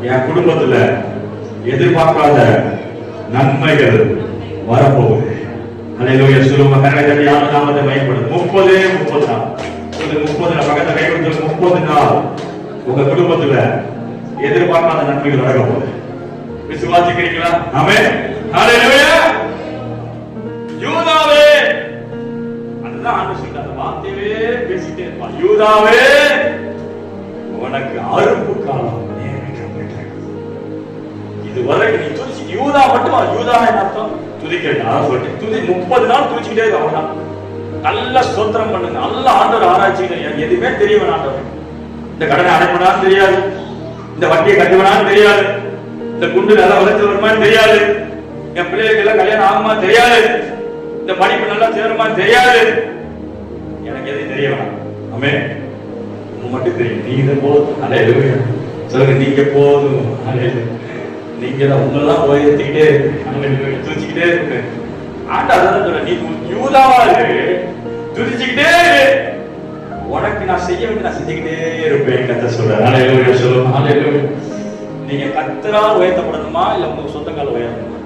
என் குடும்பத்துல எதிர்பார்க்காத நன்மைகள் வரப்போகுது. அல்லேலூயா சொல்லுங்க. கரங்களை தட்டி ஆண்டவர் நாமத்தை மகிமைப்படுத்து. 30 நாள் 30 பக்கத்துல கை கொடுத்து 30 நாள் உங்க குடும்பத்துல எதிர்பார்க்காத நன்மைகள் நடக்க போகுது. விசுவாசிக்கிறீங்களா? ஆமென். அல்லேலூயா. யூதாவே, அதுதான் ஆண்டவர் சொல்ற அந்த வார்த்தையே பேசிட்டே இருப்பான். யூதாவே, உனக்கு அறுப்பு காலம் நேரிட்டது. இதுவரை நீ துதிச்சு யூதா மட்டும், யூதா என்ன அர்த்தம்? துதிக்கிறா சொல்லிட்டு துதி 30 நாள் துதிச்சுக்கிட்டே இருக்க. நல்ல ஸ்தோத்திரம் பண்ணுங்க, நல்ல ஆண்டவர் ஆராய்ச்சி. எதுவுமே தெரியவன் ஆண்டவர். இந்த கடனை அடைப்படான்னு தெரியாது, இந்த வட்டியை கட்டுவனான்னு தெரியாது, இந்த குண்டு நல்லா வளர்த்து வருமானு தெரியாது, என் பிள்ளைகளுக்கு எல்லாம் கல்யாணம் ஆகுமா தெரியாது, இந்த படிப்பு நல்லா சேருமா தெரியாது. எனக்கு எது தெரிய வேணாம். ஆமென். மட்டும் தெரியும். நீங்க போதும். அல்லேலூயா சொல்லுங்க. நீங்க போதும். அல்லேலூயா. நீங்க தான் உங்களெல்லாம் உயர்த்திக்கிட்டே துதிச்சுக்கிட்டே இருக்கு. ஆண்டவர் சொல்ற, நீ யூதாவா இருக்கு, துதிச்சுக்கிட்டே உனக்கு நான் செய்ய வேண்டிய நான் செஞ்சுக்கிட்டே இருப்பேன். கர்த்தர் சொல்றார். அல்லேலூயா சொல்லுங்க. அல்லேலூயா. நீங்க கர்த்தரால் உயர்த்தப்படணுமா இல்ல உங்க சொந்தக்கால உயரணுமா?